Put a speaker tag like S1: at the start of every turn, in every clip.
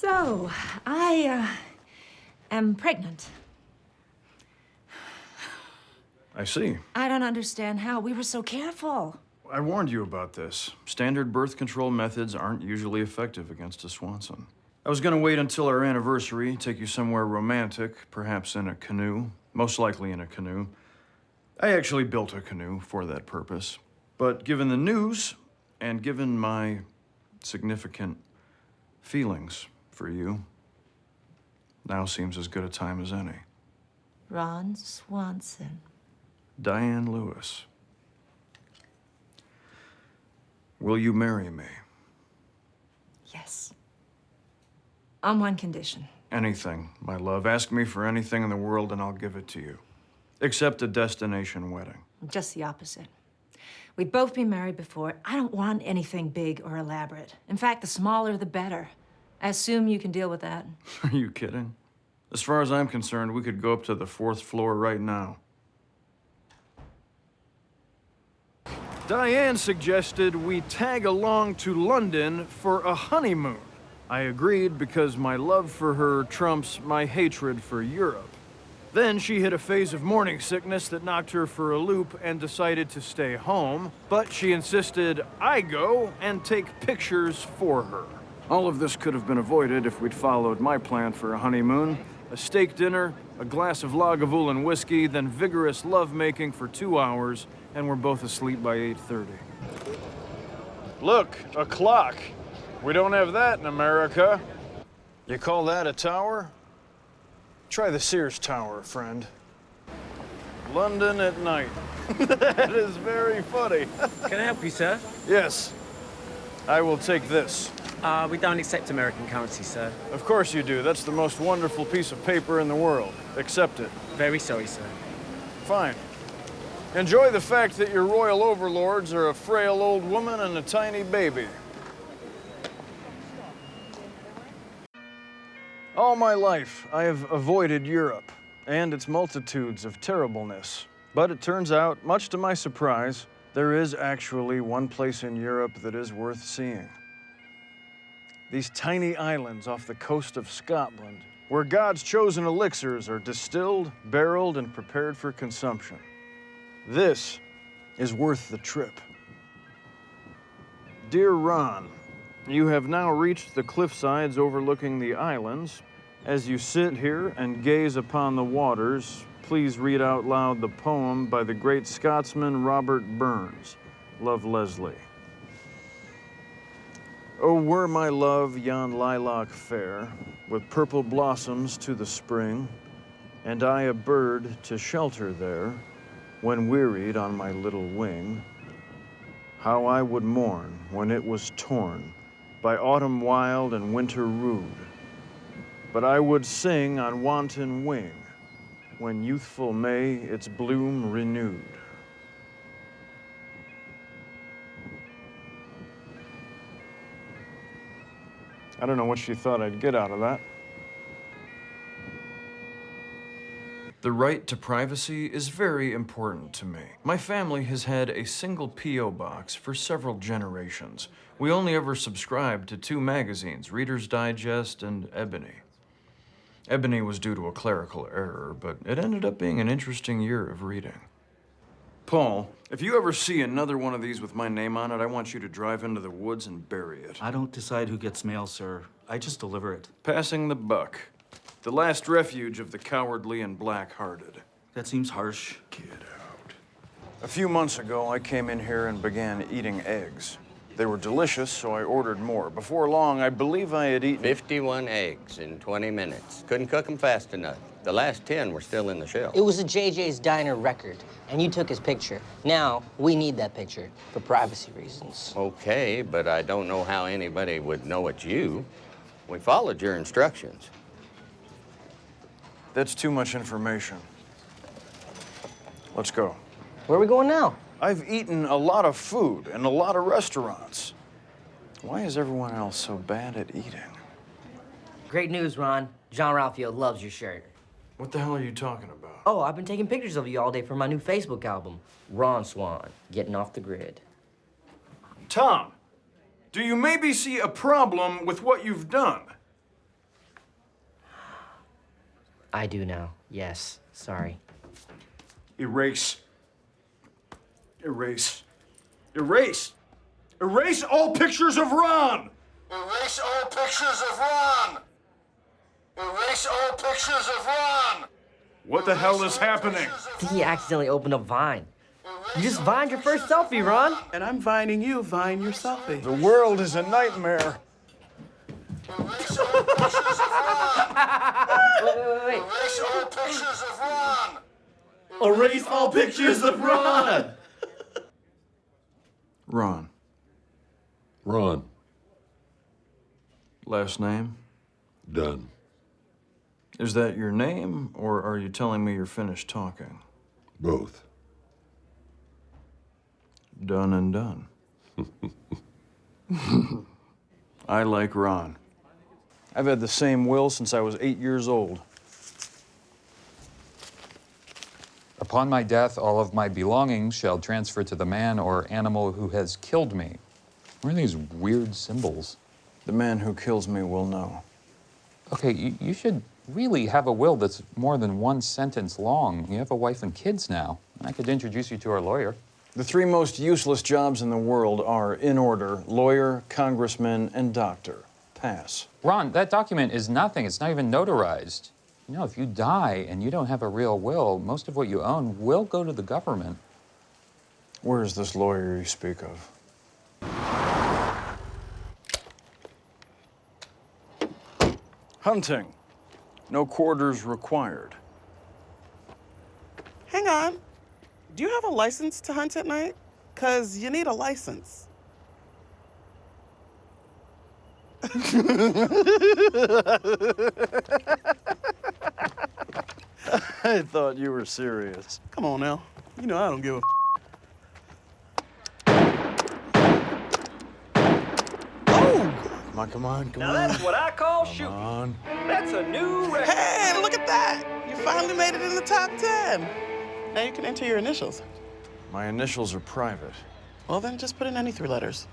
S1: So, I am pregnant.
S2: I see.
S1: I don't understand how. We were so careful.
S2: I warned you about this. Standard birth control methods aren't usually effective against a Swanson. I was gonna wait until our anniversary, take you somewhere romantic, perhaps in a canoe, most likely in a canoe. I actually built a canoe for that purpose. But given the news, and given my significant feelings for you, now seems as good a time as any.
S1: Ron Swanson.
S2: Diane Lewis. Will you marry me?
S1: Yes. On one condition.
S2: Anything, my love. Ask me for anything in the world and I'll give it to you. Except a destination wedding.
S1: Just the opposite. We'd both been married before. I don't want anything big or elaborate. In fact, the smaller the better. I assume you can deal with that.
S2: Are you kidding? As far as I'm concerned, we could go up to the 4th floor right now. Diane suggested we tag along to London for a honeymoon. I agreed because my love for her trumps my hatred for Europe. Then she hit a phase of morning sickness that knocked her for a loop and decided to stay home, but she insisted I go and take pictures for her. All of this could have been avoided if we'd followed my plan for a honeymoon. A steak dinner, a glass of Lagavulin whiskey, then vigorous lovemaking for 2 hours, and we're both asleep by 8:30. Look, a clock. We don't have that in America. You call that a tower? Try the Sears Tower, friend. London at night. That is very funny.
S3: Can I help you, sir?
S2: Yes. I will take this.
S3: We don't accept American currency, sir.
S2: Of course you do. That's the most wonderful piece of paper in the world. Accept it.
S3: Very sorry, sir.
S2: Fine. Enjoy the fact that your royal overlords are a frail old woman and a tiny baby. All my life, I have avoided Europe and its multitudes of terribleness. But it turns out, much to my surprise, there is actually one place in Europe that is worth seeing. These tiny islands off the coast of Scotland, where God's chosen elixirs are distilled, barreled, and prepared for consumption. This is worth the trip. Dear Ron, you have now reached the cliffsides overlooking the islands. As you sit here and gaze upon the waters, please read out loud the poem by the great Scotsman Robert Burns. Love, Leslie. Oh, were my love yon lilac fair, with purple blossoms to the spring, and I a bird to shelter there, when wearied on my little wing, how I would mourn when it was torn by autumn wild and winter rude. But I would sing on wanton wing when youthful May its bloom renewed. I don't know what she thought I'd get out of that. The right to privacy is very important to me. My family has had a single P.O. box for several generations. We only ever subscribed to 2 magazines, Reader's Digest and Ebony. Ebony was due to a clerical error, but it ended up being an interesting year of reading. Paul, if you ever see another one of these with my name on it, I want you to drive into the woods and bury it.
S4: I don't decide who gets mail, sir. I just deliver it.
S2: Passing the buck. The last refuge of the cowardly and black-hearted.
S4: That seems harsh.
S2: Get out. A few months ago, I came in here and began eating eggs. They were delicious, so I ordered more. Before long, I believe I had eaten
S5: 51 eggs in 20 minutes. Couldn't cook them fast enough. The last 10 were still in the shell.
S6: It was a JJ's Diner record, and you took his picture. Now, we need that picture for privacy reasons.
S5: Okay, but I don't know how anybody would know it's you. We followed your instructions.
S2: That's too much information. Let's go.
S6: Where are we going now?
S2: I've eaten a lot of food in a lot of restaurants. Why is everyone else so bad at eating?
S6: Great news, Ron. John Ralphio loves your shirt.
S2: What the hell are you talking about?
S6: Oh, I've been taking pictures of you all day for my new Facebook album, Ron Swan, Getting Off the Grid.
S2: Tom, do you maybe see a problem with what you've done?
S6: I do now. Yes. Sorry.
S2: Erase. Erase. Erase! Erase all pictures of Ron!
S7: Erase all pictures of Ron! Erase all pictures of Ron!
S2: What the hell is happening?
S6: I think he accidentally opened up Vine. You just Vined your first selfie, Ron.
S8: And I'm vining you, vine your selfie.
S2: The world is a nightmare.
S7: Erase all pictures of Ron!
S6: Wait.
S7: Erase all pictures of Ron!
S4: Erase all pictures of Ron!
S2: Ron.
S9: Ron.
S2: Last name?
S9: Done.
S2: Is that your name, or are you telling me you're finished talking?
S9: Both.
S2: Done and done. I like Ron. I've had the same will since I was 8 years old.
S10: Upon my death, all of my belongings shall transfer to the man or animal who has killed me. What are these weird symbols?
S2: The man who kills me will know.
S10: Okay, you should really have a will that's more than one sentence long. You have a wife and kids now. I could introduce you to our lawyer.
S2: The three most useless jobs in the world are, in order, lawyer, congressman, and doctor. Pass.
S10: Ron, that document is nothing. It's not even notarized. You know, if you die and you don't have a real will, most of what you own will go to the government.
S2: Where's this lawyer you speak of? Hunting. No quarters required.
S8: Hang on. Do you have a license to hunt at night? 'Cause you need a license.
S2: I thought you were serious.
S8: Come on now. You know I don't give a Oh!
S2: Come on.
S3: Now that's what I call shooting.
S2: on.
S3: That's a new record.
S8: Hey, look at that! You finally made it in the top 10. Now you can enter your initials.
S2: My initials are private.
S8: Well, then just put in any 3 letters.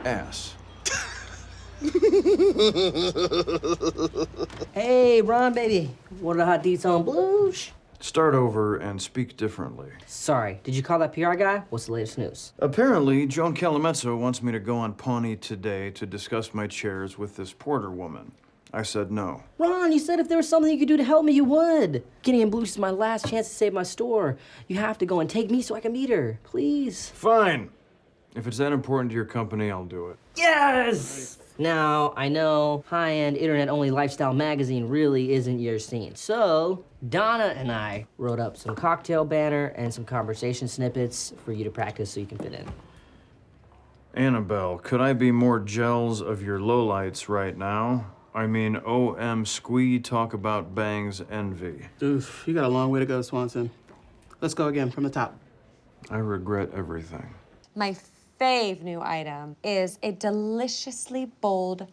S2: Ass.
S6: Hey, Ron, baby. What are the hot deets on Blues?
S2: Start over and speak differently.
S6: Sorry, did you call that PR guy? What's the latest news?
S2: Apparently, Joan Calamezzo wants me to go on Pawnee today to discuss my chairs with this Porter woman. I said no.
S6: Ron, you said if there was something you could do to help me, you would. Getting in Blues is my last chance to save my store. You have to go and take me so I can meet her. Please.
S2: Fine. If it's that important to your company, I'll do it.
S6: Yes! Now, I know high-end internet-only lifestyle magazine really isn't your scene. So, Donna and I wrote up some cocktail banner and some conversation snippets for you to practice so you can fit in.
S2: Annabelle, could I be more gels of your lowlights right now? I mean, OM squee, talk about bangs envy.
S8: Oof, you got a long way to go, Swanson. Let's go again from the top.
S2: I regret everything.
S11: My fave new item is a deliciously bold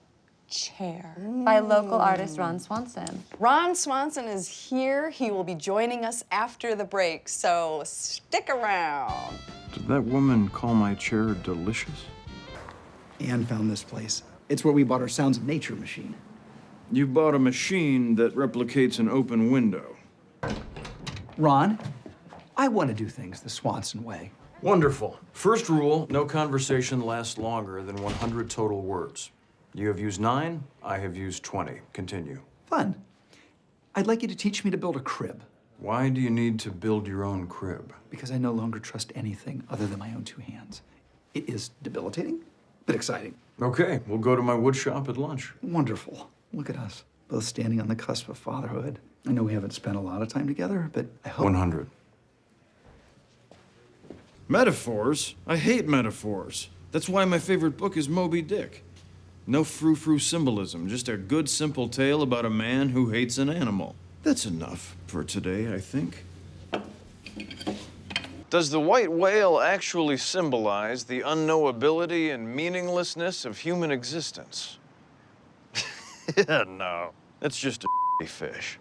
S11: chair by local artist Ron Swanson.
S12: Ron Swanson is here. He will be joining us after the break, so stick around.
S2: Did that woman call my chair delicious?
S13: Anne found this place. It's where we bought our Sounds of Nature machine.
S2: You bought a machine that replicates an open window.
S13: Ron, I want to do things the Swanson way.
S2: Wonderful. First rule, no conversation lasts longer than 100 total words. You have used 9, I have used 20. Continue.
S13: Fun. I'd like you to teach me to build a crib.
S2: Why do you need to build your own crib?
S13: Because I no longer trust anything other than my own 2 hands. It is debilitating, but exciting.
S2: Okay, we'll go to my wood shop at lunch.
S13: Wonderful. Look at us, both standing on the cusp of fatherhood. I know we haven't spent a lot of time together, but I hope...
S2: 100. Metaphors? I hate metaphors. That's why my favorite book is Moby Dick. No frou-frou symbolism, just a good, simple tale about a man who hates an animal. That's enough for today, I think. Does the white whale actually symbolize the unknowability and meaninglessness of human existence? No, that's just a fish.